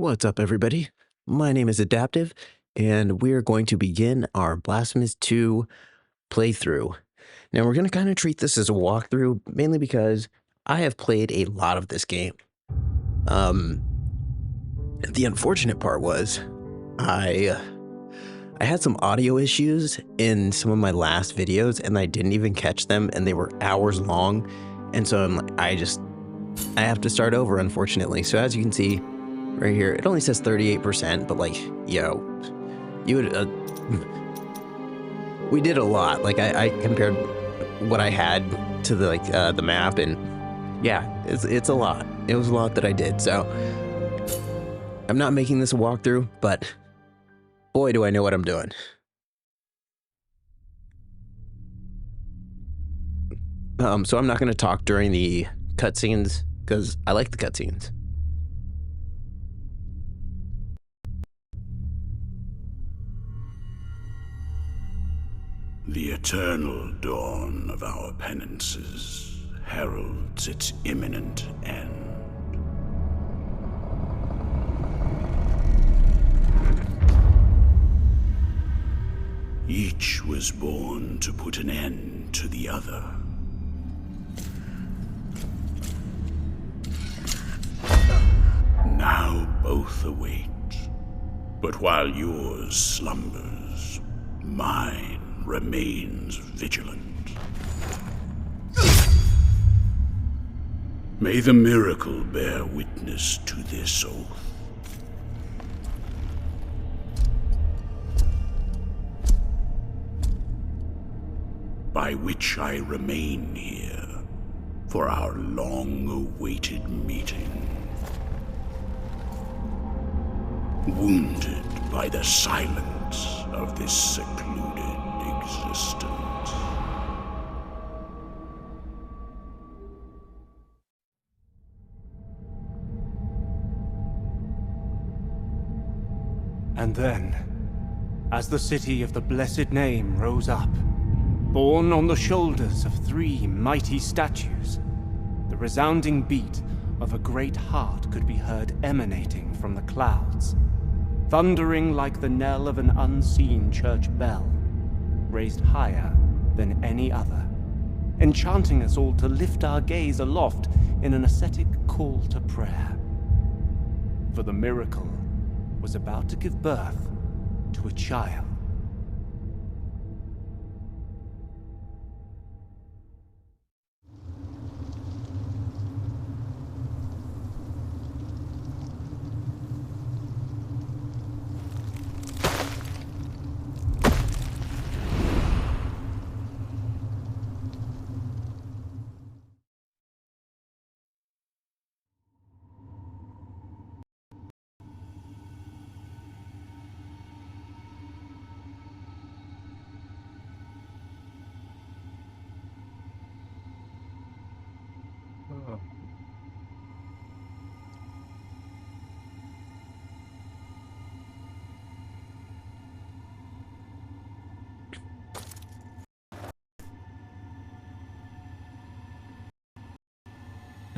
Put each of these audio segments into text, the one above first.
What's up, everybody? My name is Adaptive, and we're going to begin our Blasphemous 2 playthrough. Now, we're going to kind of treat this as a walkthrough, mainly because I have played a lot of this game. The unfortunate part was I had some audio issues in some of my last videos, and I didn't even catch them, and they were hours long, and so I have to start over, unfortunately. So as you can see, right here, it only says 38%, but like, you would, we did a lot. Like I compared what I had to the map, and yeah, it's a lot. It was a lot that I did. So I'm not making this a walkthrough, but boy, do I know what I'm doing. So I'm not going to talk during the cutscenes because I like the cutscenes. The eternal dawn of our penances heralds its imminent end. Each was born to put an end to the other. Now both await, but while yours slumbers, mine remains vigilant. May the miracle bear witness to this oath. By which I remain here for our long-awaited meeting. Wounded by the silence of this secluded existence. And then, as the city of the blessed name rose up, borne on the shoulders of three mighty statues, the resounding beat of a great heart could be heard emanating from the clouds, thundering like the knell of an unseen church bell, raised higher than any other, enchanting us all to lift our gaze aloft in an ascetic call to prayer. For the miracle was about to give birth to a child.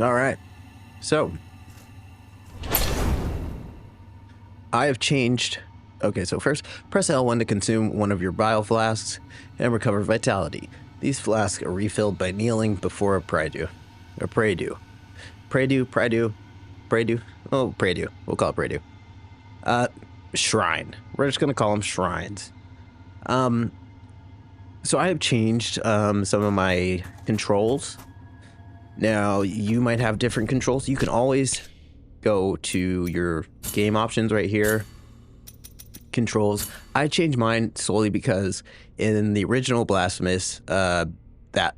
All right, so I have changed. Okay, so first, press L1 to consume one of your bile flasks and recover vitality. These flasks are refilled by kneeling before a pray-do. Oh, pray-do. We'll call it pray-do. Shrine. We're just gonna call them shrines. So I have changed some of my controls. Now, you might have different controls. You can always go to your game options right here. Controls. I changed mine solely because in the original Blasphemous, that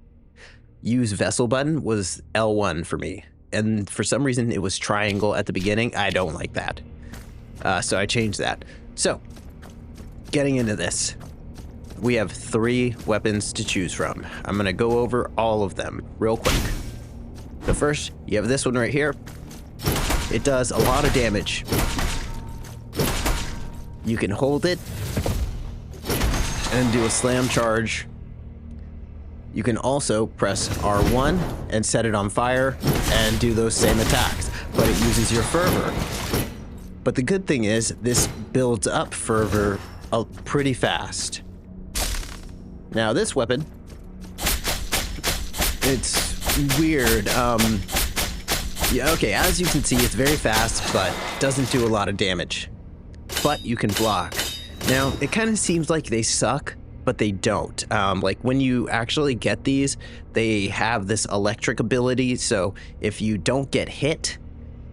use vessel button was L1 for me. And for some reason, it was triangle at the beginning. I don't like that. So I changed that. So, getting into this. We have 3 weapons to choose from. I'm going to go over all of them real quick. The first, you have this one right here. It does a lot of damage. You can hold it and do a slam charge. You can also press R1 and set it on fire and do those same attacks, but it uses your fervor. But the good thing is this builds up fervor pretty fast. Now this weapon, it's weird. Yeah, okay, as you can see, it's very fast, but doesn't do a lot of damage. But you can block. Now, it kind of seems like they suck, but they don't. Like when you actually get these, they have this electric ability, so if you don't get hit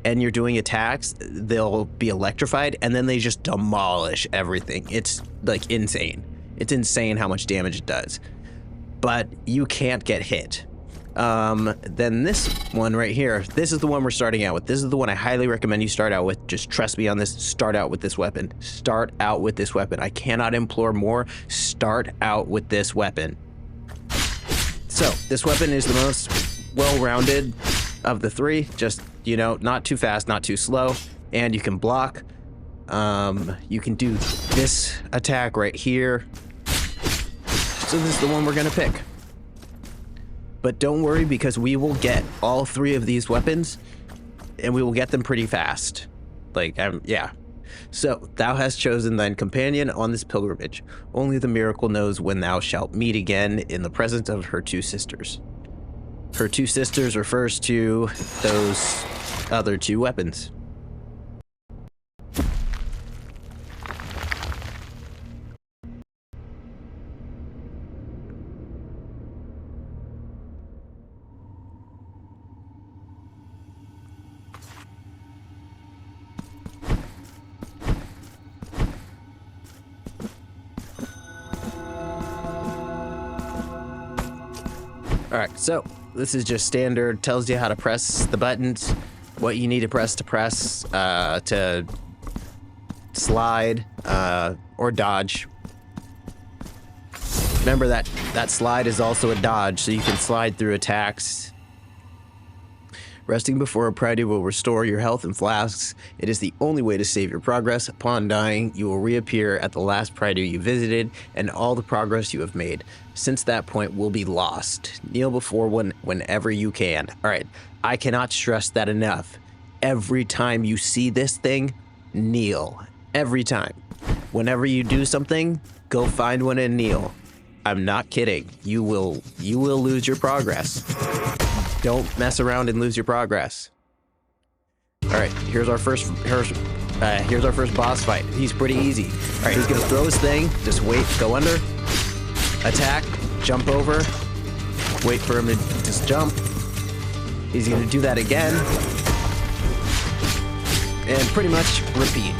and you're doing attacks, they'll be electrified, and then they just demolish everything. It's like insane. It's insane how much damage it does. But you can't get hit. Then this one right here, this is the one we're starting out with. This is the one I highly recommend you start out with. Just trust me on this. Start out with this weapon. Start out with this weapon. I cannot implore more. Start out with this weapon. So, this weapon is the most well-rounded of the three. Just, you know, not too fast, not too slow. And you can block. You can do this attack right here. So this is the one we're gonna pick. But don't worry, because we will get all three of these weapons, and we will get them pretty fast. Like, yeah. So, thou hast chosen thine companion on this pilgrimage. Only the miracle knows when thou shalt meet again in the presence of her two sisters. Her two sisters refers to those other two weapons. Alright, so this is just standard, tells you how to press the buttons, what you need to press to slide or dodge. Remember that slide is also a dodge, so you can slide through attacks. Resting before a priority will restore your health and flasks. It is the only way to save your progress. Upon dying, you will reappear at the last priority you visited, and all the progress you have made since that point will be lost. Kneel before one whenever you can. All right, I cannot stress that enough. Every time you see this thing, kneel. Every time. Whenever you do something, go find one and kneel. I'm not kidding. You will lose your progress. Don't mess around and lose your progress. All right, here's our first boss fight. He's pretty easy. All right, he's gonna throw his thing. Just wait, go under, attack, jump over, wait for him to just jump. He's gonna do that again, and pretty much repeat.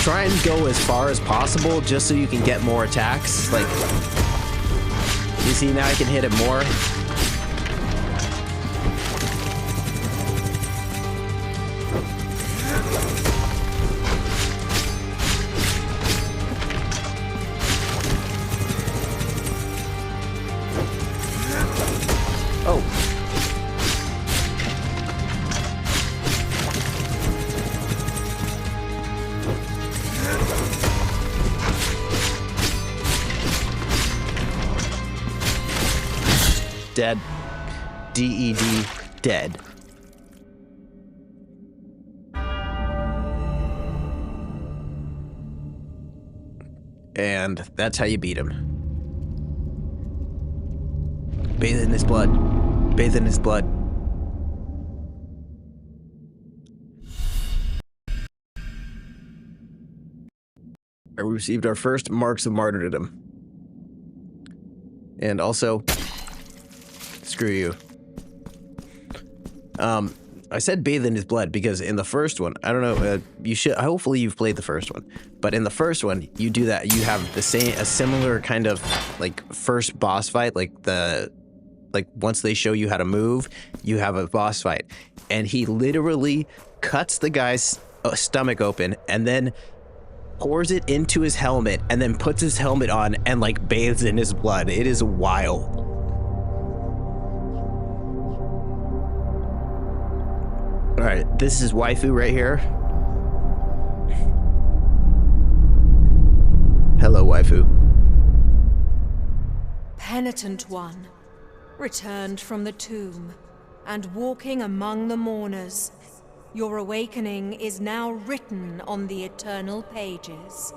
Try and go as far as possible just so you can get more attacks. Like, you see, now I can hit it more. Oh. Dead. D-E-D, dead. And that's how you beat him. Bathe in his blood. Bathe in his blood. I received our first marks of martyrdom. And also, screw you. I said bathe in his blood because in the first one, I don't know, you should, hopefully you've played the first one, but in the first one, you do that, you have a similar kind of, like, first boss fight, like once they show you how to move, you have a boss fight, and he literally cuts the guy's stomach open, and then pours it into his helmet, and then puts his helmet on, and, like, bathes in his blood. It is wild. Alright, this is waifu right here. Hello, waifu. Penitent one, returned from the tomb, and walking among the mourners. Your awakening is now written on the eternal pages.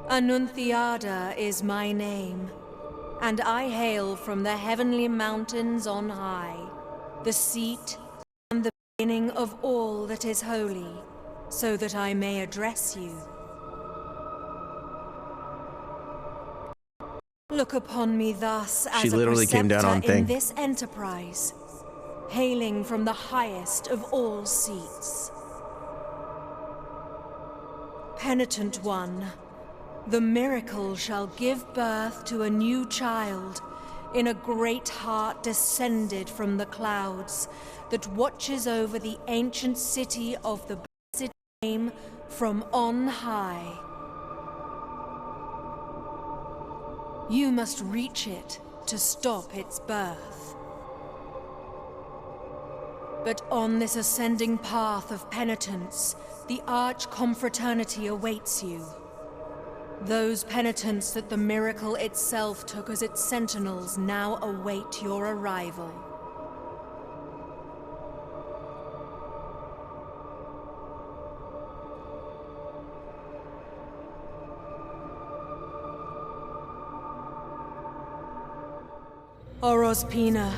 Annunciada is my name, and I hail from the heavenly mountains on high, the seat and the beginning of all that is holy, so that I may address you. Look upon me thus as She literally came down on a preceptor in thing. this enterprise, hailing from the highest of all seats. Penitent one, the miracle shall give birth to a new child in a great heart descended from the clouds that watches over the ancient city of the blessed name from on high. You must reach it to stop its birth. But on this ascending path of penitence, the arch-confraternity awaits you. Those penitents that the miracle itself took as its sentinels now await your arrival. Orospina,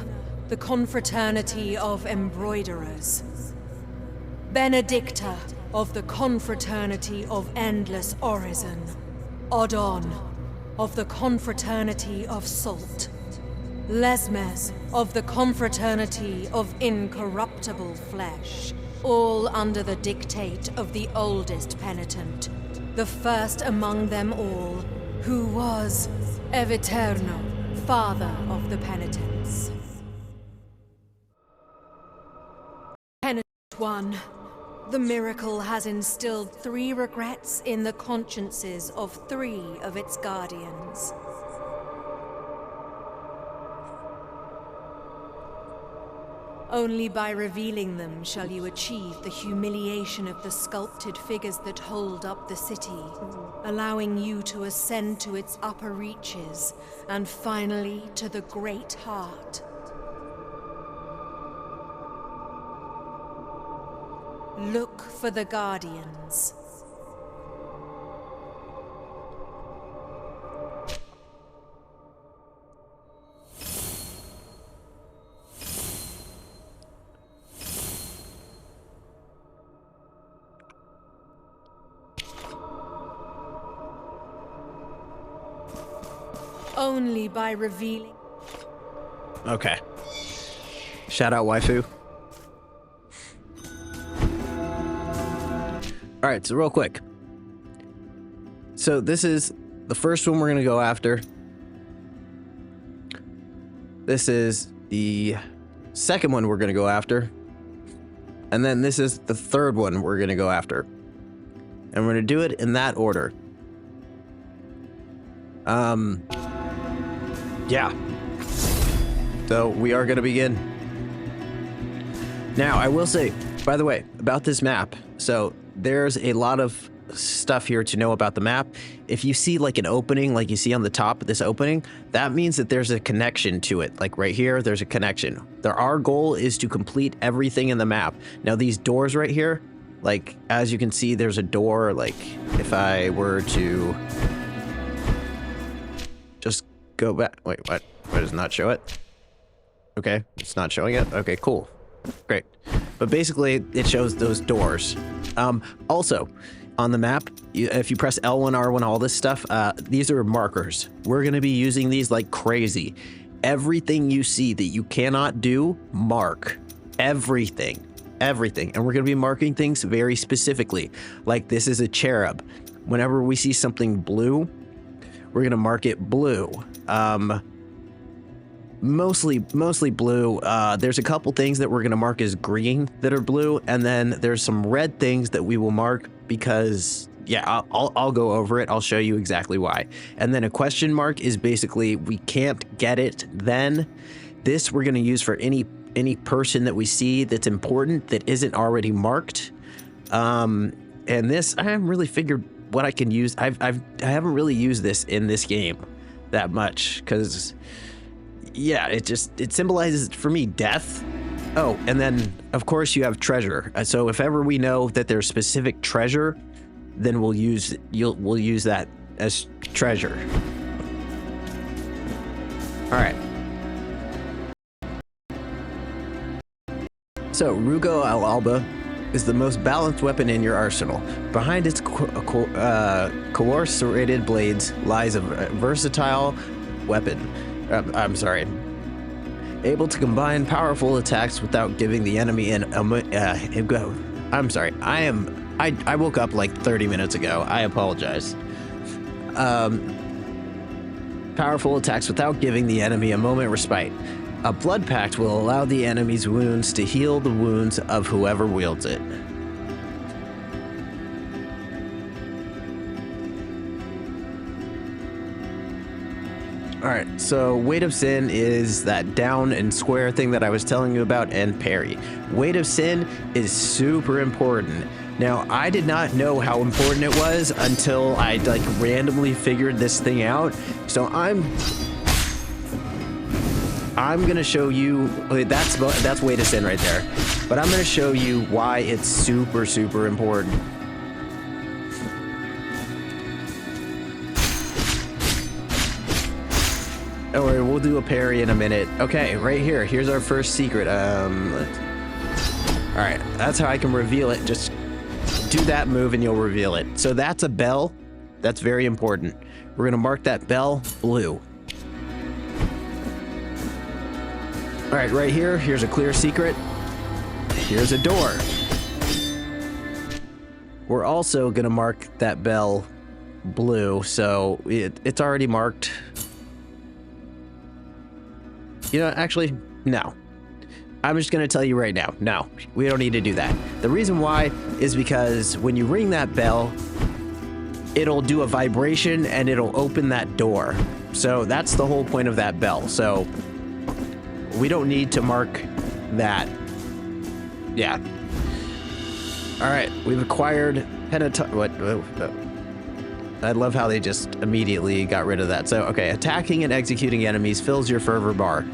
the confraternity of embroiderers. Benedicta, of the confraternity of endless orison. Odon, of the confraternity of salt. Lesmes, of the confraternity of incorruptible flesh. All under the dictate of the oldest penitent, the first among them all, who was Eviterno, father of the penitents. Penitent one, the miracle has instilled 3 regrets in the consciences of 3 of its guardians. Only by revealing them shall you achieve the humiliation of the sculpted figures that hold up the city, allowing you to ascend to its upper reaches, and finally to the Great Heart. Look for the Guardians. Only by revealing... Okay. Shout out waifu. Alright, so real quick. So this is the first one we're going to go after. This is the second one we're going to go after. And then this is the third one we're going to go after. And we're going to do it in that order. Yeah. So we are going to begin. Now, I will say, by the way, about this map. So there's a lot of stuff here to know about the map. If you see like an opening, like you see on the top of this opening, that means that there's a connection to it. Like right here, there's a connection. Our goal is to complete everything in the map. Now these doors right here, like as you can see, there's a door. Like if I were to just go back, wait, what? Why does it not show it? Okay, it's not showing it. Okay, cool. Great. But basically, it shows those doors. Also, on the map, if you press L1, R1, all this stuff, these are markers. We're going to be using these like crazy. Everything you see that you cannot do, mark. Everything. Everything. And we're going to be marking things very specifically. Like this is a cherub. Whenever we see something blue, we're going to mark it blue. Mostly blue. There's a couple things that we're going to mark as green that are blue, and then there's some red things that we will mark because, yeah, I'll go over it. I'll show you exactly why. And then a question mark is basically we can't get it then. This we're going to use for any person that we see that's important that isn't already marked. And this, I haven't really figured what I can use. I haven't really used this in this game that much because yeah, it symbolizes for me death. Oh, and then of course you have treasure. So if ever we know that there's specific treasure, then we'll use that as treasure. All right. So Rugo Al Alba is the most balanced weapon in your arsenal. Behind its coarse-serrated blades lies a versatile weapon. Able to combine powerful attacks without giving the enemy I'm sorry. I woke up like 30 minutes ago. I apologize. Powerful attacks without giving the enemy a moment respite. A blood pact will allow the enemy's wounds to heal the wounds of whoever wields it. Alright, so Weight of Sin is that down and square thing that I was telling you about, and parry. Weight of Sin is super important. Now, I did not know how important it was until I like randomly figured this thing out. So I'm gonna show you, that's Weight of Sin right there. But I'm gonna show you why it's super, super important. Don't worry, we'll do a parry in a minute. Okay, right here. Here's our first secret. Alright, that's how I can reveal it. Just do that move and you'll reveal it. So that's a bell. That's very important. We're gonna mark that bell blue. Alright, right here. Here's a clear secret. Here's a door. We're also gonna mark that bell blue, so it's already marked. You know, actually, no. I'm just going to tell you right now, no, we don't need to do that. The reason why is because when you ring that bell, it'll do a vibration and it'll open that door. So that's the whole point of that bell. So we don't need to mark that. Yeah. All right, we've acquired I love how they just immediately got rid of that. So, okay, attacking and executing enemies fills your fervor bar,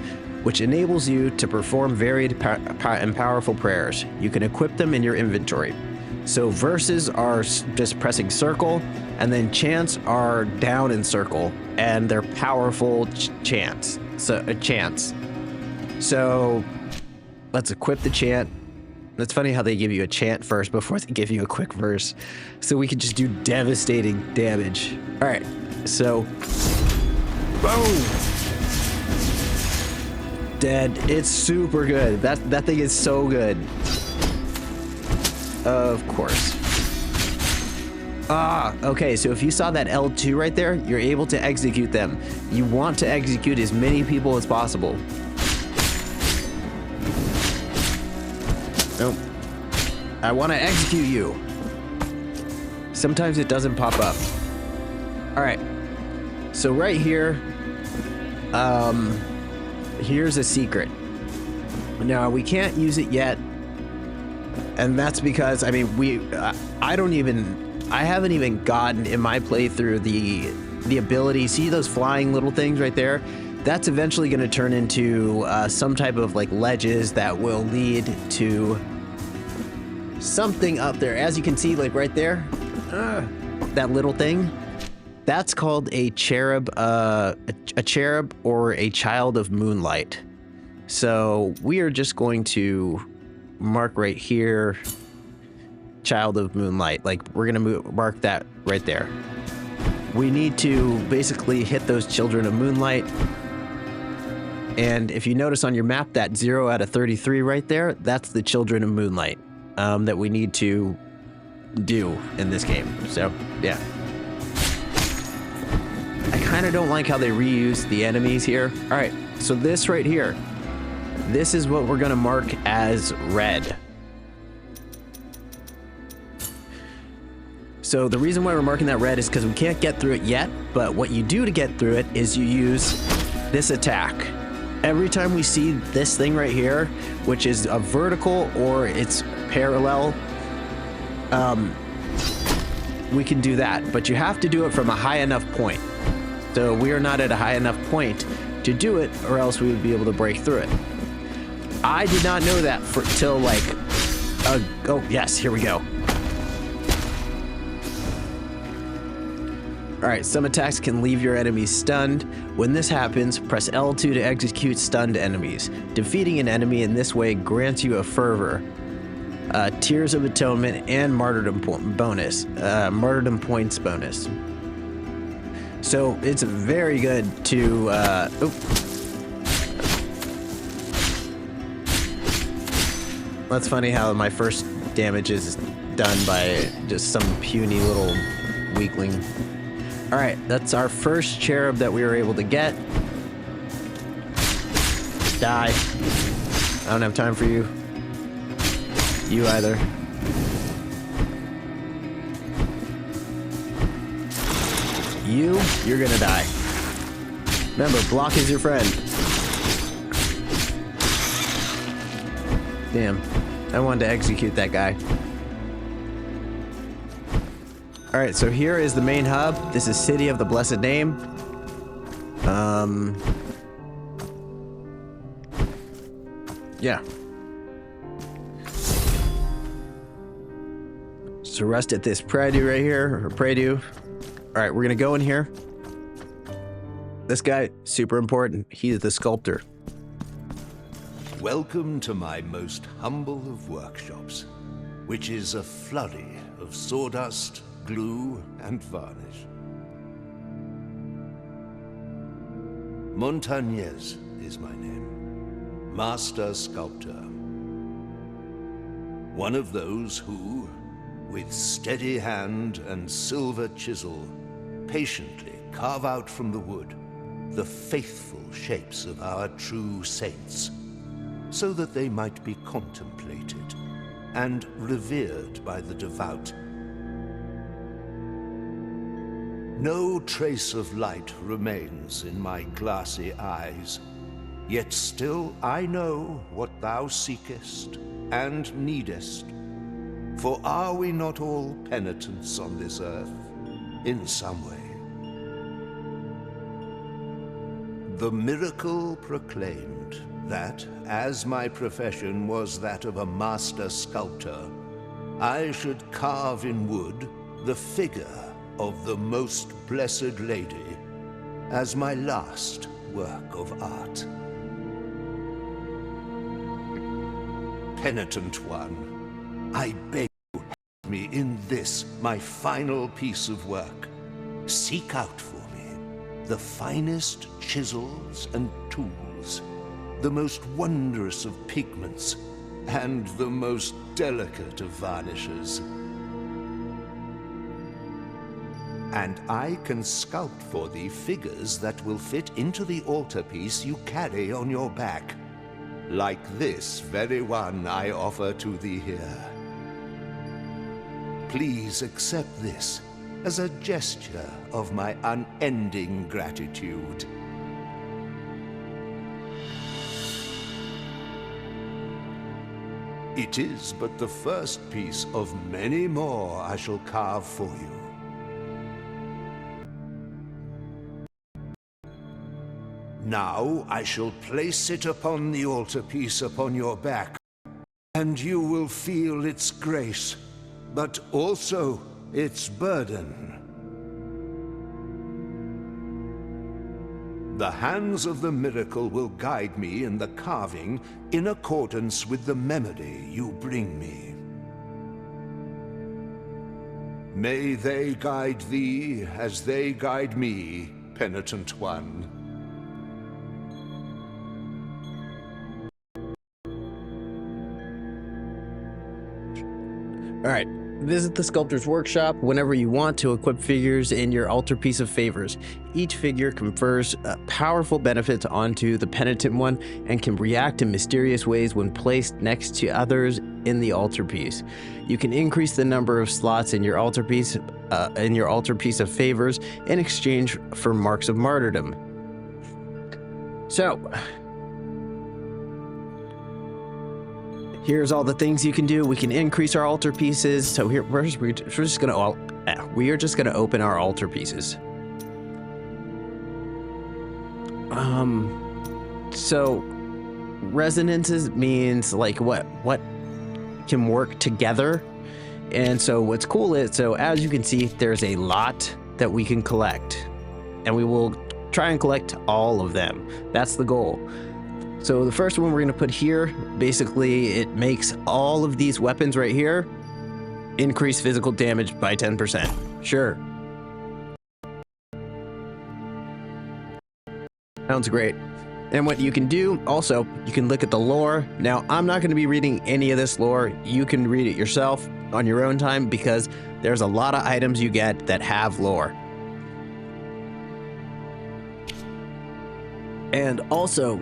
which enables you to perform varied and powerful prayers. You can equip them in your inventory. So verses are just pressing circle, and then chants are down in circle, and they're powerful chants. So let's equip the chant. It's funny how they give you a chant first before they give you a quick verse. So we can just do devastating damage. All right, so, boom. Dead. It's super good. That thing is so good. Of course. Okay, so if you saw that L2 right there, you're able to execute them. You want to execute as many people as possible. Nope. I want to execute you. Sometimes it doesn't pop up. All right. So right here, here's a secret. Now we can't use it yet, and that's because I mean I haven't even gotten in my playthrough the ability. See those flying little things right there? That's eventually going to turn into some type of like ledges that will lead to something up there. As you can see, like right there, that little thing, that's called a cherub or a child of moonlight. So we are just going to mark right here, child of moonlight. Like we're going to mark that right there. We need to basically hit those children of moonlight. And if you notice on your map, that 0 out of 33 right there, that's the children of moonlight that we need to do in this game. So, yeah. I kind of don't like how they reuse the enemies here. All right, so this right here, this is what we're going to mark as red. So the reason why we're marking that red is because we can't get through it yet, but what you do to get through it is you use this attack. Every time we see this thing right here, which is a vertical or it's parallel, we can do that, but you have to do it from a high enough point. So we are not at a high enough point to do it, or else we would be able to break through it. I did not know that till like, oh yes, here we go. Alright, some attacks can leave your enemies stunned. When this happens, press L2 to execute stunned enemies. Defeating an enemy in this way grants you a fervor, Tears of Atonement, and martyrdom points bonus. So it's very good to, That's funny how my first damage is done by just some puny little weakling. Alright, that's our first cherub that we were able to get. Die. I don't have time for you. You either. You're gonna die. Remember, block is your friend. Damn. I wanted to execute that guy. Alright, so here is the main hub. This is City of the Blessed Name. Yeah. So rest at this Pradu right here, or Pradu. Alright, we're gonna go in here. This guy, super important. He's the sculptor. Welcome to my most humble of workshops, which is a flurry of sawdust, glue, and varnish. Montañez is my name, Master Sculptor. One of those who, with steady hand and silver chisel, patiently carve out from the wood the faithful shapes of our true saints, so that they might be contemplated and revered by the devout. No trace of light remains in my glassy eyes, yet still I know what thou seekest and needest. For are we not all penitents on this earth, in some way? The miracle proclaimed that, as my profession was that of a master sculptor, I should carve in wood the figure of the Most Blessed Lady as my last work of art. Penitent one, I beg you help me in this, my final piece of work. Seek out for me the finest chisels and tools, the most wondrous of pigments, and the most delicate of varnishes. And I can sculpt for thee figures that will fit into the altarpiece you carry on your back, like this very one I offer to thee here. Please accept this as a gesture of my unending gratitude. It is but the first piece of many more I shall carve for you. Now I shall place it upon the altarpiece upon your back, and you will feel its grace, but also its burden. The hands of the miracle will guide me in the carving in accordance with the memory you bring me. May they guide thee as they guide me, penitent one. All right, visit the Sculptor's Workshop whenever you want to equip figures in your altarpiece of favors. Each figure confers powerful benefits onto the penitent one and can react in mysterious ways when placed next to others in the altarpiece. You can increase the number of slots in your altarpiece of favors in exchange for marks of martyrdom. So, here's all the things you can do. We can increase our altarpieces. So here, we are just gonna open our altarpieces. So resonances means like what can work together. And so what's cool is, so as you can see, there's a lot that we can collect, and we will try and collect all of them. That's the goal. So the first one we're going to put here, basically it makes all of these weapons right here increase physical damage by 10%. Sure. Sounds great. And what you can do also, you can look at the lore. Now, I'm not going to be reading any of this lore. You can read it yourself on your own time, because there's a lot of items you get that have lore. And also,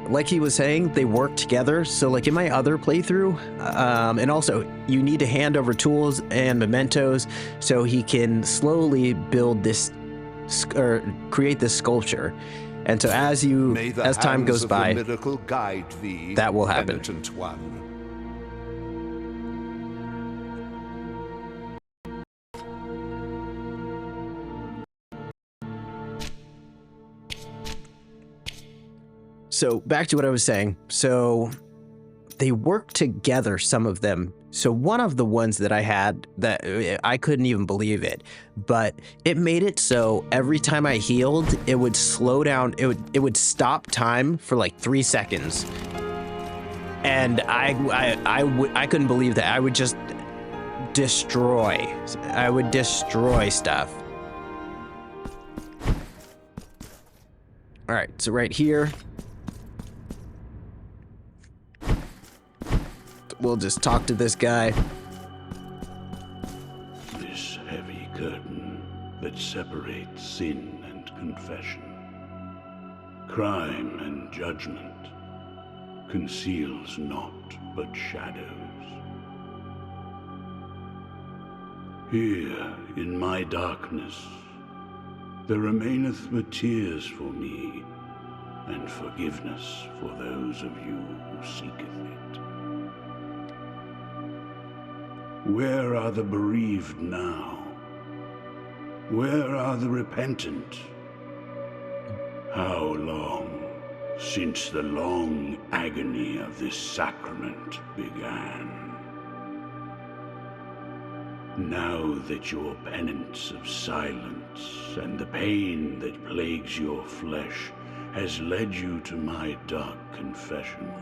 like he was saying, they work together. So like in my other playthrough, and also you need to hand over tools and mementos so he can slowly build this, or create this sculpture. And so as time goes by, guide thee, that will happen. Penitent one. So back to what I was saying. So they work together, some of them. So one of the ones that I had, that I couldn't even believe it, but it made it so every time I healed, it would slow down. It would stop time for like 3 seconds. And I couldn't believe that. I would just destroy. I would destroy stuff. All right, so right here, we'll just talk to this guy. This heavy curtain that separates sin and confession, crime and judgment, conceals naught but shadows. Here, in my darkness, there remaineth but tears for me, and forgiveness for those of you who seeketh it. Where are the bereaved now? Where are the repentant? How long since the long agony of this sacrament began? Now that your penance of silence and the pain that plagues your flesh has led you to my dark confessional,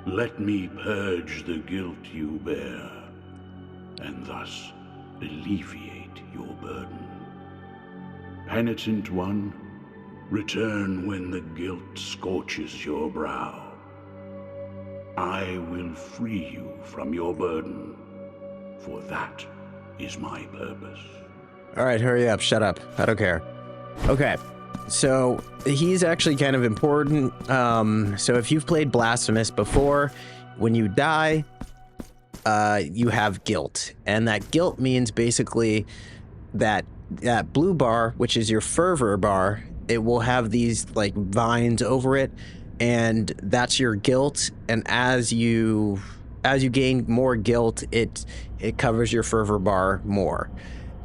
let me purge the guilt you bear, and thus alleviate your burden. Penitent one, return when the guilt scorches your brow. I will free you from your burden, for that is my purpose. All right, hurry up, shut up. I don't care. Okay. So he's actually kind of important. So if you've played Blasphemous before, when you die, you have guilt. And that guilt means basically that blue bar, which is your fervor bar, it will have these like vines over it, and that's your guilt. And as you gain more guilt, it covers your fervor bar more.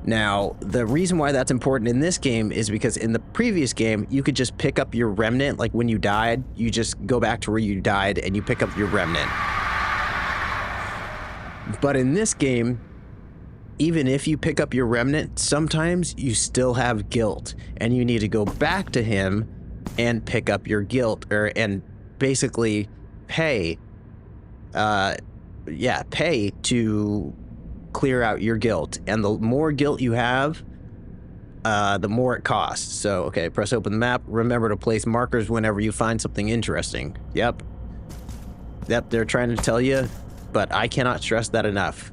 Now, the reason why that's important in this game is because in the previous game, you could just pick up your remnant. Like when you died, you just go back to where you died and you pick up your remnant. But in this game, even if you pick up your remnant, sometimes you still have guilt and you need to go back to him and pick up your guilt, and basically pay to clear out your guilt. And the more guilt you have, the more it costs. So, okay, press open the map. Remember to place markers whenever you find something interesting. Yep, they're trying to tell you, but I cannot stress that enough.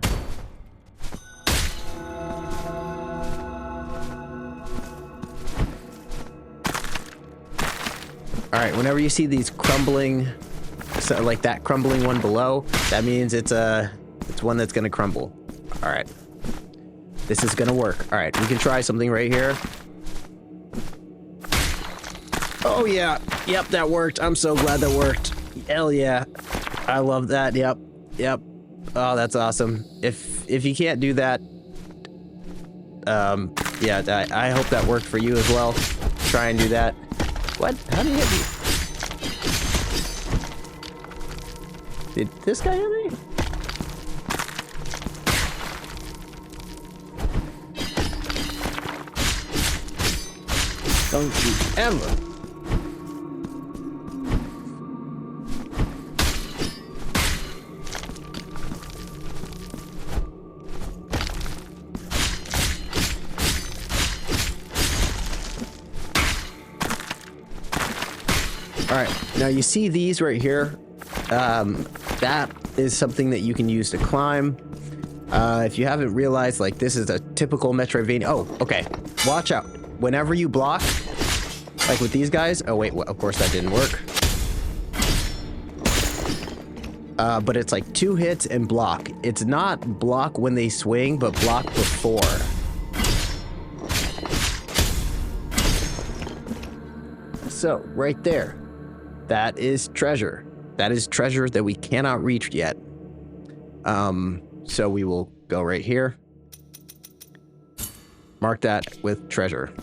All right, whenever you see these crumbling, so like that crumbling one below, that means it's one that's gonna crumble. All right, this is gonna work. All right, we can try something right here. Oh yeah, yep, that worked. I'm so glad that worked. Hell yeah, I love that. Yep. Oh, that's awesome. If you can't do that, yeah, I hope that worked for you as well. try and do that. What? How did he hit me? Did this guy hit me? Don't you ever. All right, now you see these right here. That is something that you can use to climb. If you haven't realized, like, this is a typical Metroidvania. Oh, okay. Watch out. Whenever you block, like with these guys. Oh, wait, well, of course that didn't work. But it's like 2 hits and block. It's not block when they swing, but block before. So, right there. That is treasure. That is treasure that we cannot reach yet. So we will go right here. Mark that with treasure.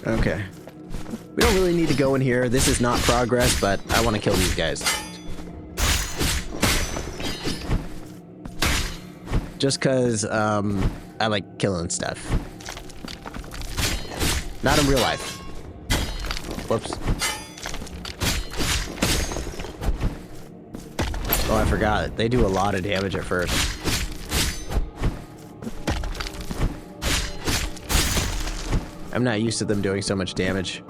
Okay. We don't really need to go in here. This is not progress, but I want to kill these guys. Just because I like killing stuff. Not in real life. Whoops. Oh, I forgot. They do a lot of damage at first. I'm not used to them doing so much damage.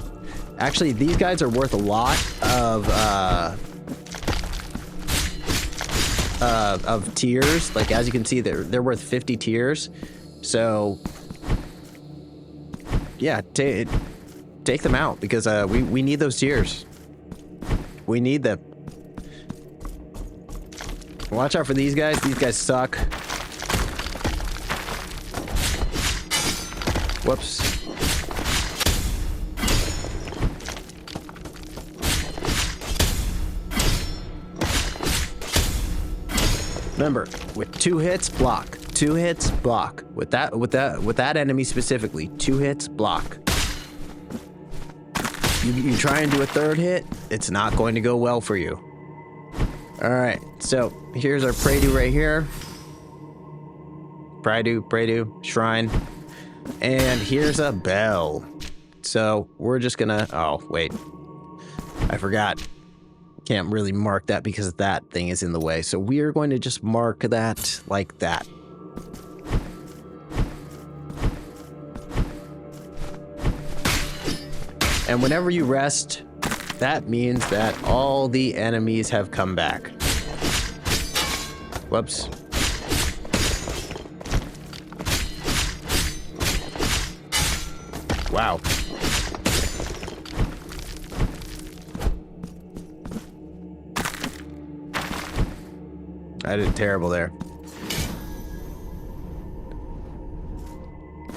Actually, these guys are worth a lot of tears. Like, as you can see, they're worth 50 tears. So, yeah, take them out because we need those tears. We need them. Watch out for these guys. These guys suck. Whoops. Remember, with 2 hits, block. 2 hits, block. With that enemy specifically, 2 hits, block. You try and do a 3rd hit, it's not going to go well for you. Alright, so here's our Pray-Do right here. Pray-Do, shrine. And here's a bell. So we're just gonna, oh, wait. I forgot. Can't really mark that because that thing is in the way. So we are going to just mark that like that. And whenever you rest, that means that all the enemies have come back. Whoops. Wow. I did terrible there.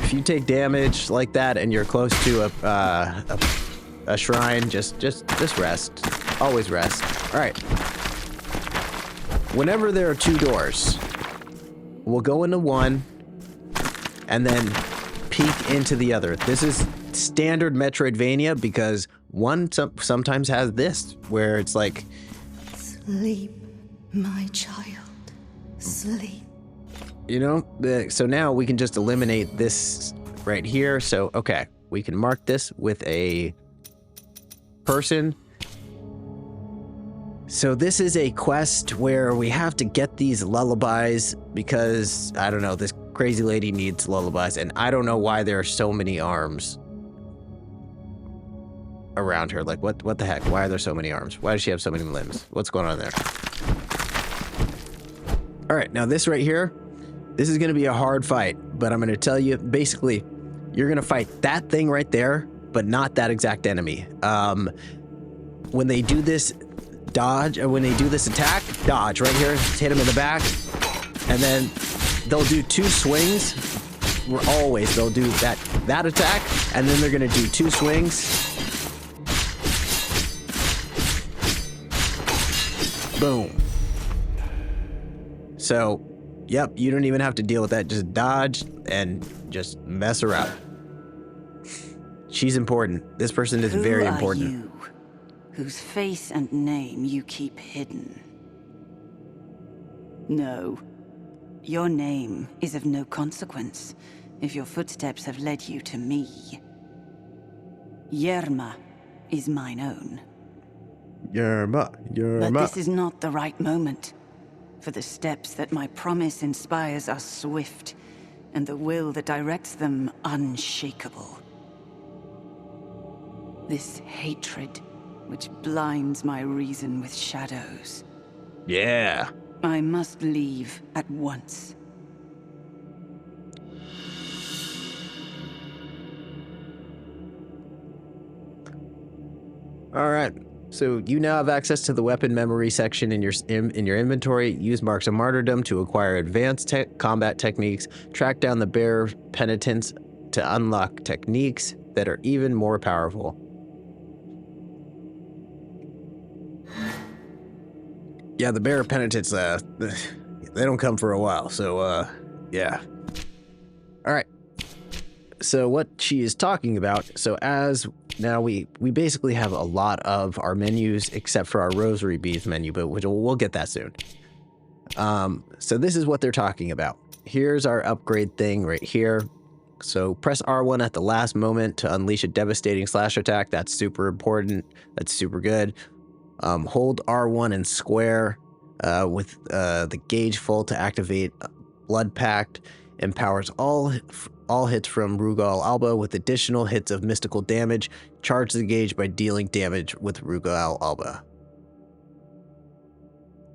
If you take damage like that and you're close to a shrine, just rest. Always rest. All right. Whenever there are 2 doors, we'll go into one and then peek into the other. This is standard Metroidvania because one sometimes has this where it's like, sleep, my child, sleep. You know, so now we can just eliminate this right here. So, okay, we can mark this with a person. So this is a quest where we have to get these lullabies because, I don't know, this crazy lady needs lullabies, and I don't know why there are so many arms around her. Like, what the heck? Why are there so many arms? Why does she have so many limbs? What's going on there? All right, now this right here, this is going to be a hard fight, but I'm going to tell you, basically, you're going to fight that thing right there, but not that exact enemy. When they do this dodge, or when they do this attack, dodge right here, just hit him in the back, and then they'll do 2 swings. They'll do that attack, and then they're going to do 2 swings. Boom. So, yep, you don't even have to deal with that. Just dodge and just mess her up. She's important. This person is very important. Who are you, whose face and name you keep hidden? No. Your name is of no consequence if your footsteps have led you to me. Yerma is mine own. Yerma. But this is not the right moment, for the steps that my promise inspires are swift, and the will that directs them unshakable. This hatred, which blinds my reason with shadows. Yeah. I must leave at once. All right. So you now have access to the weapon memory section in your inventory. Use Marks of Martyrdom to acquire advanced combat techniques. Track down the bear penitents to unlock techniques that are even more powerful. Yeah, the bear penitents, they don't come for a while, so, yeah. All right. So what she is talking about, so as now we basically have a lot of our menus except for our rosary beads menu, but we'll get that soon. So this is what they're talking about. Here's our upgrade thing right here. So press R1 at the last moment to unleash a devastating slash attack. That's super important. That's super good. Hold R1 and square with the gauge full to activate Blood Pact. Empowers all hits from Rugal Alba with additional hits of mystical damage. Charge the gauge by dealing damage with Rugal Alba.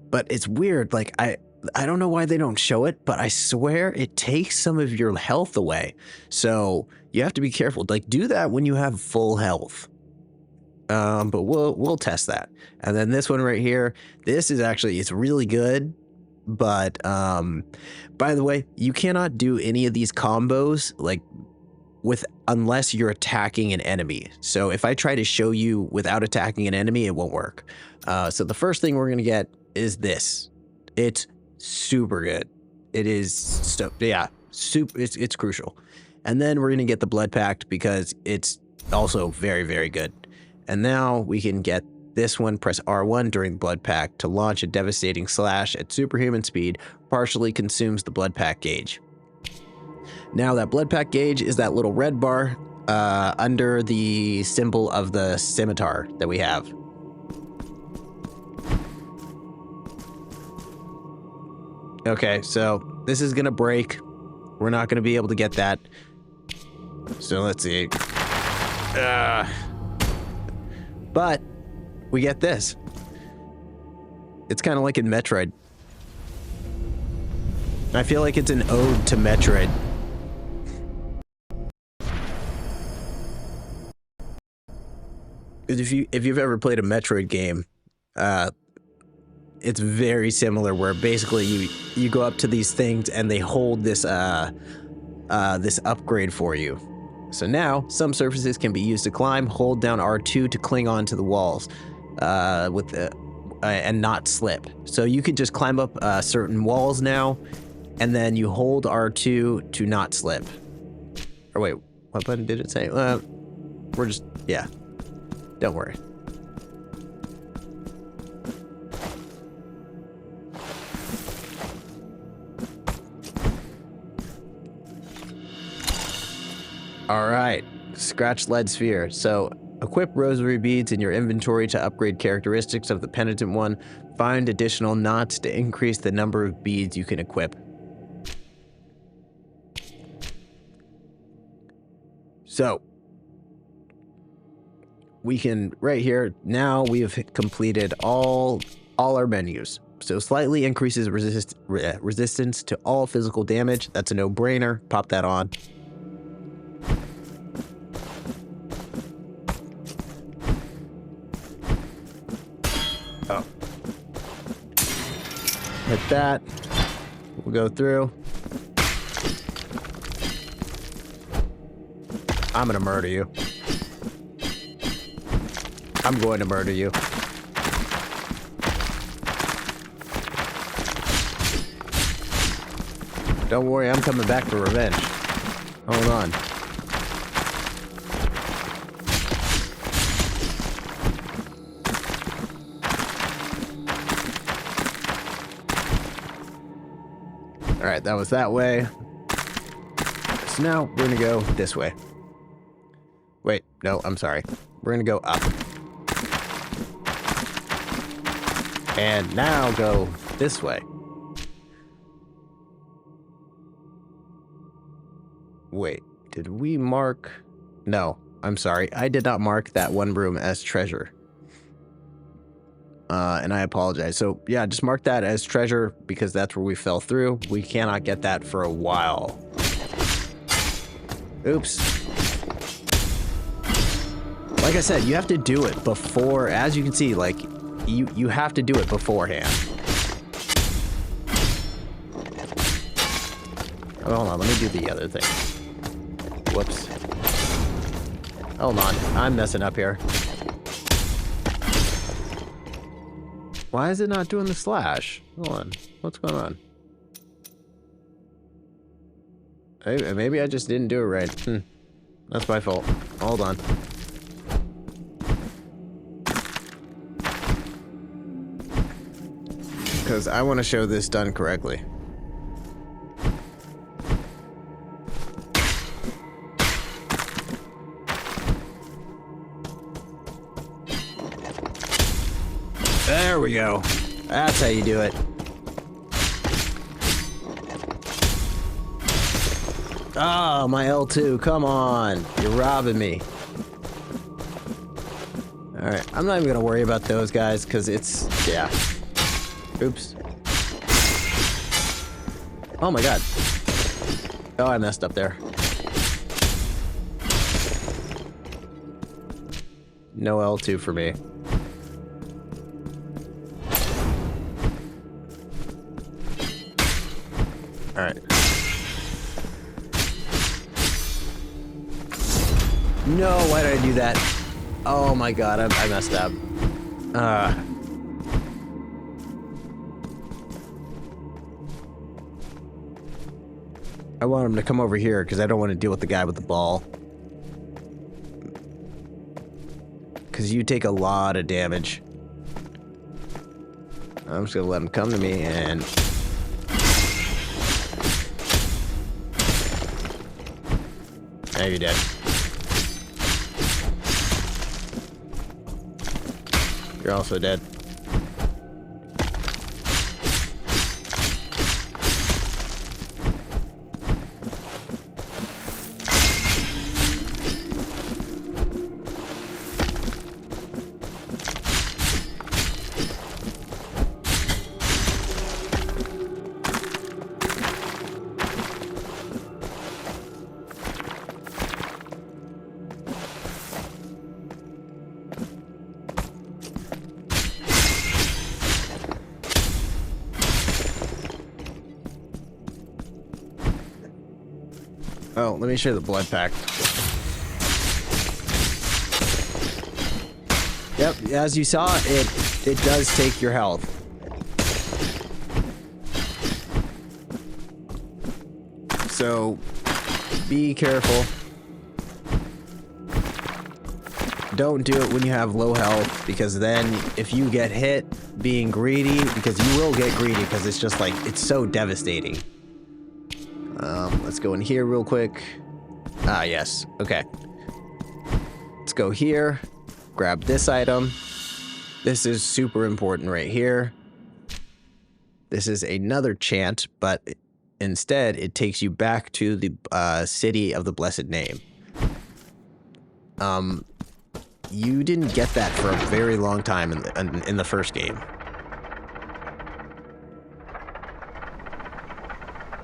But it's weird, like I don't know why they don't show it, but I swear it takes some of your health away. So you have to be careful. Like do that when you have full health. But we'll test that. And then this one right here, this is actually, it's really good. But by the way, you cannot do any of these combos like unless you're attacking an enemy. So if I try to show you without attacking an enemy, it won't work. So the first thing we're gonna get is this. It's super good. It is it's crucial. And then we're gonna get the Blood Pact because it's also very, very good. And now we can get this one. Press R1 during the Blood Pact to launch a devastating slash at superhuman speed, partially consumes the Blood Pact gauge. Now that Blood Pact gauge is that little red bar under the symbol of the scimitar that we have. Okay, so this is gonna break. We're not gonna be able to get that. So let's see. But we get this. It's kind of like in Metroid. I feel like it's an ode to Metroid. If you've ever played a Metroid game, it's very similar. Where basically you go up to these things and they hold this this upgrade for you. So now, some surfaces can be used to climb. Hold down R2 to cling on to the walls and not slip. So you can just climb up certain walls now, and then you hold R2 to not slip. Or wait, what button did it say? Yeah, don't worry. All right, scratch lead sphere. So equip rosary beads in your inventory to upgrade characteristics of the penitent one. Find additional knots to increase the number of beads you can equip. So we can, right here, now we have completed all our menus. So slightly increases resistance to all physical damage. That's a no-brainer. Pop that on. Oh. Hit that. We'll go through. I'm gonna murder you. I'm going to murder you. Don't worry, I'm coming back for revenge. Hold on. Alright, that was that way. So now we're gonna go this way. Wait, no, I'm sorry. We're gonna go up. And now go this way. Wait, did we mark? No, I'm sorry. I did not mark that one room as treasure. And I apologize. So, yeah, just mark that as treasure because that's where we fell through. We cannot get that for a while. Oops. Like I said, you have to do it before, as you can see, like, you have to do it beforehand. Oh, hold on, let me do the other thing. Whoops. Hold on, I'm messing up here. Why is it not doing the slash? Hold on, what's going on? Maybe I just didn't do it right. That's my fault. Hold on. Because I want to show this done correctly. There we go. That's how you do it. Oh, my L2, come on. You're robbing me. Alright, I'm not even going to worry about those guys, because it's, yeah. Oops. Oh my god. Oh, I messed up there. No L2 for me. Alright. No, why did I do that? Oh my god, I messed up. I want him to come over here because I don't want to deal with the guy with the ball. Because you take a lot of damage. I'm just gonna let him come to me and... Now you're dead. You're also dead. Oh, let me show you the blood pack. Yep, as you saw, it does take your health. So, be careful. Don't do it when you have low health, because then if you get hit being greedy, because you will get greedy, because it's just like, it's so devastating. Let's go in here real quick. Ah, yes. Okay. Let's go here. Grab this item. This is super important right here. This is another chant, but instead it takes you back to the city of the blessed name. You didn't get that for a very long time in the first game.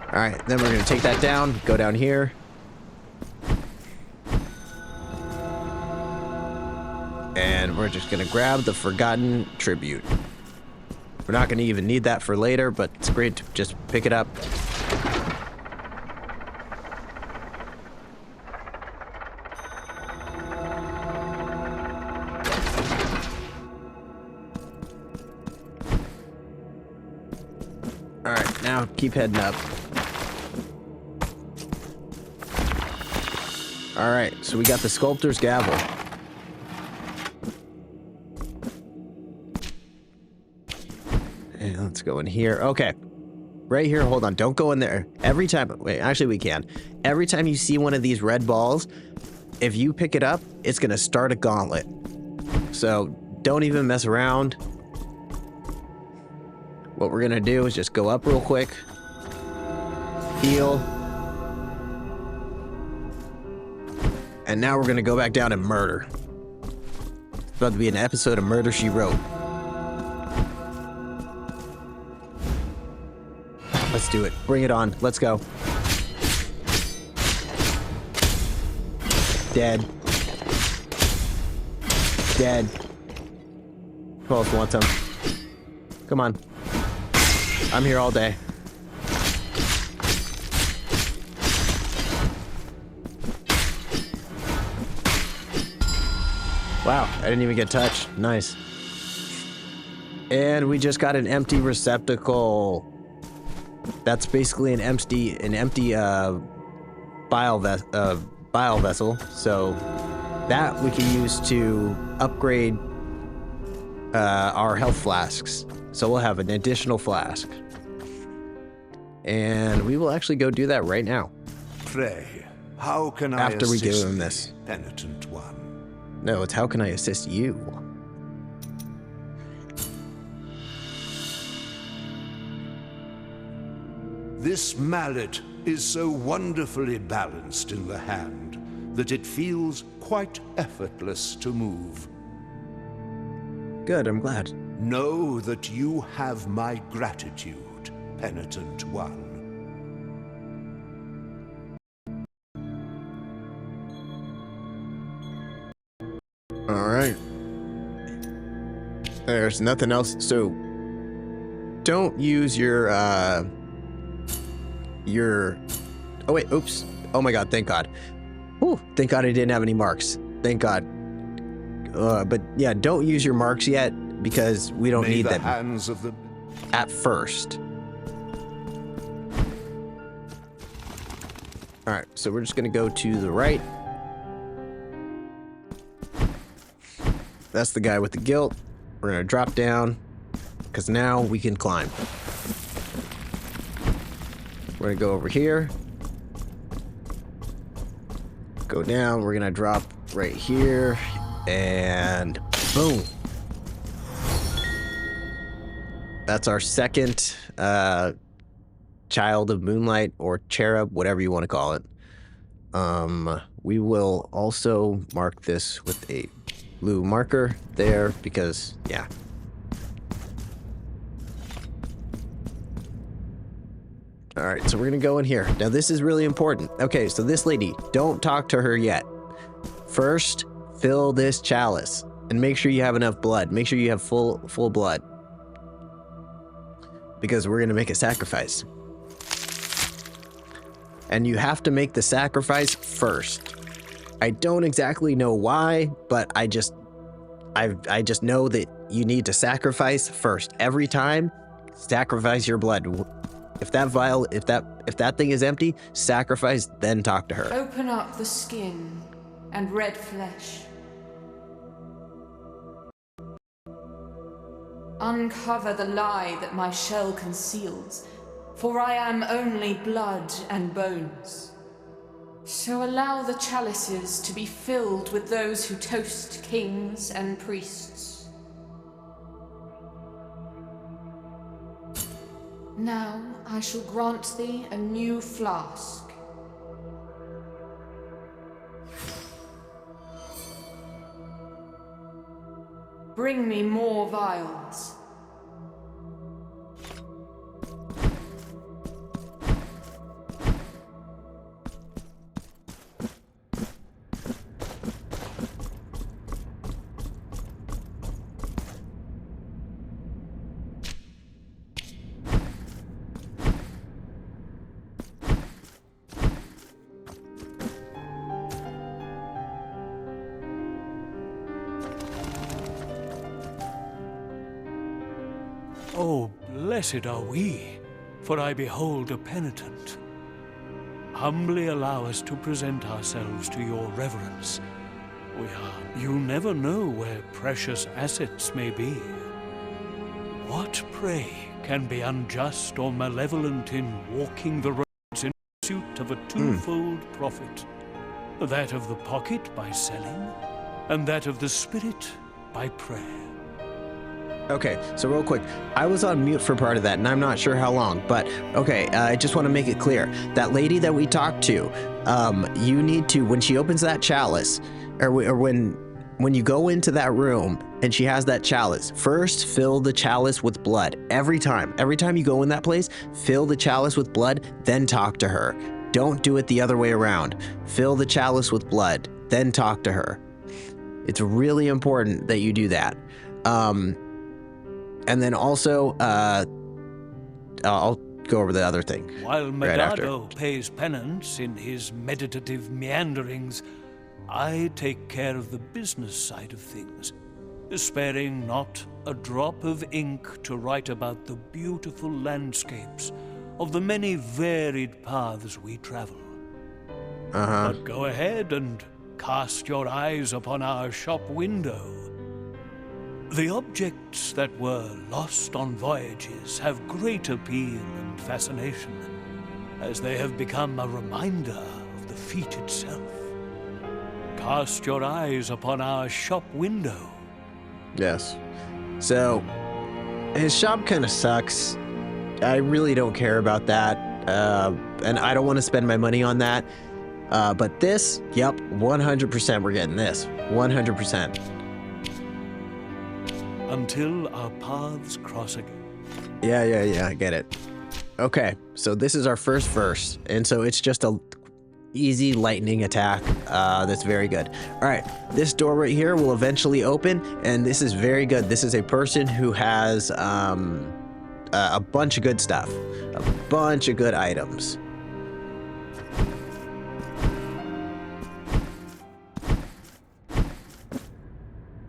Alright, then we're going to take that down, go down here. And we're just going to grab the Forgotten Tribute. We're not going to even need that for later, but it's great to just pick it up. Alright, now keep heading up. Alright, so we got the Sculptor's Gavel. And let's go in here. Okay. Right here, hold on. Don't go in there. Every time, wait, actually we can. Every time you see one of these red balls, if you pick it up, it's gonna start a gauntlet. So don't even mess around. What we're gonna do is just go up real quick. Heal. And now we're gonna go back down and murder. It's about to be an episode of Murder, She Wrote. Let's do it. Bring it on. Let's go. Dead. Dead. Who else wants him? Come on. I'm here all day. Wow, I didn't even get touched. Nice. And we just got an empty receptacle. That's basically an empty bile vessel. So that we can use to upgrade our health flasks. So we'll have an additional flask. And we will actually go do that right now. Pray, how can I After we give assist him thee, this. penitent one? No, it's how can I assist you? This mallet is so wonderfully balanced in the hand that it feels quite effortless to move. Good, I'm glad. Know that you have my gratitude, penitent one. All right. There's nothing else. So don't use your oh wait, oops. Oh my god, thank god. Ooh, thank god I didn't have any marks. Thank god. But yeah, don't use your marks yet because we don't need them hands of the at first. All right, so we're just gonna go to the right. That's the guy with the guilt. We're gonna drop down because now we can climb. We're gonna go over here. Go down. We're gonna drop right here and boom. That's our second child of moonlight or cherub, whatever you want to call it. We will also mark this with a blue marker there because, yeah. All right, so we're gonna go in here. Now this is really important. Okay, so this lady, don't talk to her yet. First, fill this chalice and make sure you have enough blood. Make sure you have full blood because we're gonna make a sacrifice. And you have to make the sacrifice first. I don't exactly know why, but I just know that you need to sacrifice first. Every time, sacrifice your blood. If that vial, if that thing is empty, sacrifice, then talk to her. Open up the skin and red flesh. Uncover the lie that my shell conceals, for I am only blood and bones. So allow the chalices to be filled with those who toast kings and priests. Now I shall grant thee a new flask. Bring me more vials. Oh, blessed are we, for I behold a penitent. Humbly allow us to present ourselves to your reverence. You never know where precious assets may be. What, pray, can be unjust or malevolent in walking the roads in pursuit of a twofold profit? That of the pocket by selling, and that of the spirit by prayer. Okay, so real quick, I was on mute for part of that, and I'm not sure how long, but okay, I just want to make it clear. That lady that we talked to, you need to, when she opens that chalice, or when you go into that room and she has that chalice, first fill the chalice with blood. Every time you go in that place, fill the chalice with blood, then talk to her. Don't do it the other way around. Fill the chalice with blood, then talk to her. It's really important that you do that. And then also, I'll go over the other thing. While right after. Medado pays penance in his meditative meanderings, I take care of the business side of things, sparing not a drop of ink to write about the beautiful landscapes of the many varied paths we travel. But go ahead and cast your eyes upon our shop window. The objects that were lost on voyages have great appeal and fascination, as they have become a reminder of the feat itself. Cast your eyes upon our shop window. Yes. So, his shop kind of sucks. I really don't care about that, and I don't want to spend my money on that. But this, yep, 100% we're getting this. 100%. Until our paths cross again. Yeah, I get it. Okay, so this is our first verse, and so it's just a easy lightning attack. That's very good. All right, this door right here will eventually open, and this is very good. This is a person who has a bunch of good stuff, a bunch of good items.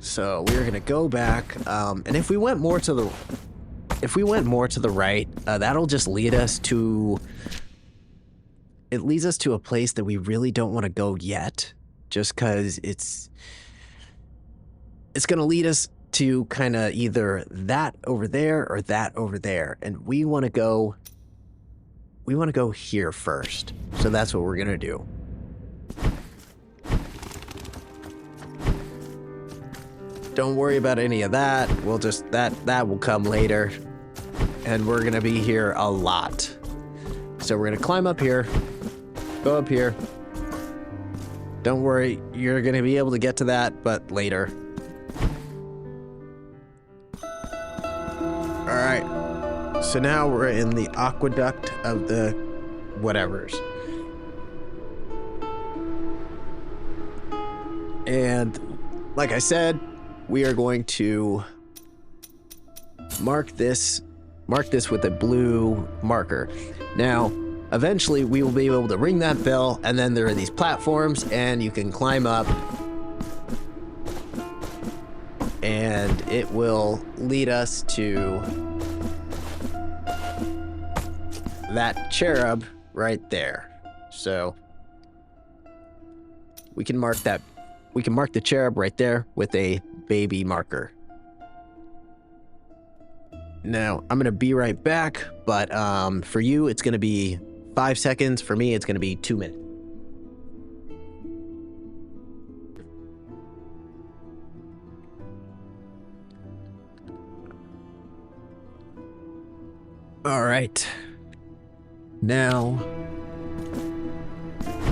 So we're gonna go back, and if we went more to the right, that'll just lead us to. It leads us to a place that we really don't want to go yet, just because it's gonna lead us to kind of either that over there or that over there, and we want to go here first. So that's what we're gonna do. Don't worry about any of that. We'll just, that will come later. And we're gonna be here a lot. So we're gonna climb up here, go up here. Don't worry, you're gonna be able to get to that, but later. All right, so now we're in the aqueduct of the whatevers. And like I said, we are going to mark this with a blue marker. Now, eventually we will be able to ring that bell, and then there are these platforms and you can climb up and it will lead us to that cherub right there. So we can mark that. We can mark the cherub right there with a baby marker. Now, I'm gonna be right back, but for you, it's gonna be 5 seconds. For me, it's gonna be 2 minutes. All right. Now,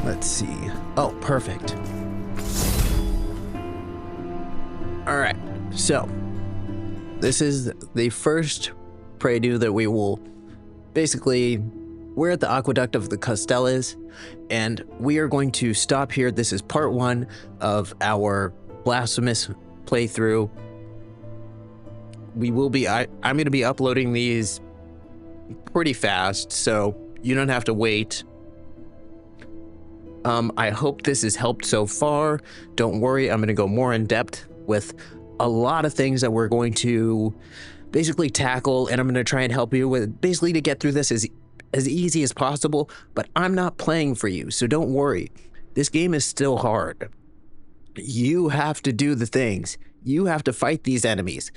let's see. Oh, perfect. All right, so this is the first pray-do that we will basically, we're at the aqueduct of the Castellas, and we are going to stop here. This is part 1 of our Blasphemous playthrough. I'm going to be uploading these pretty fast, so you don't have to wait. I hope this has helped so far. Don't worry, I'm going to go more in depth with a lot of things that we're going to basically tackle, and I'm going to try and help you with basically to get through this as easy as possible, but I'm not playing for you, so don't worry. This game is still hard. You have to do the things. You have to fight these enemies.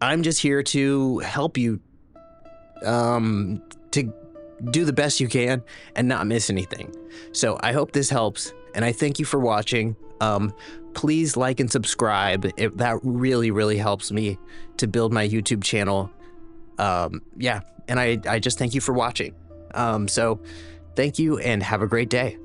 I'm just here to help you to do the best you can and not miss anything. So I hope this helps, and I thank you for watching. Please like and subscribe. That really, really helps me to build my YouTube channel. Yeah, and I just thank you for watching. So thank you and have a great day.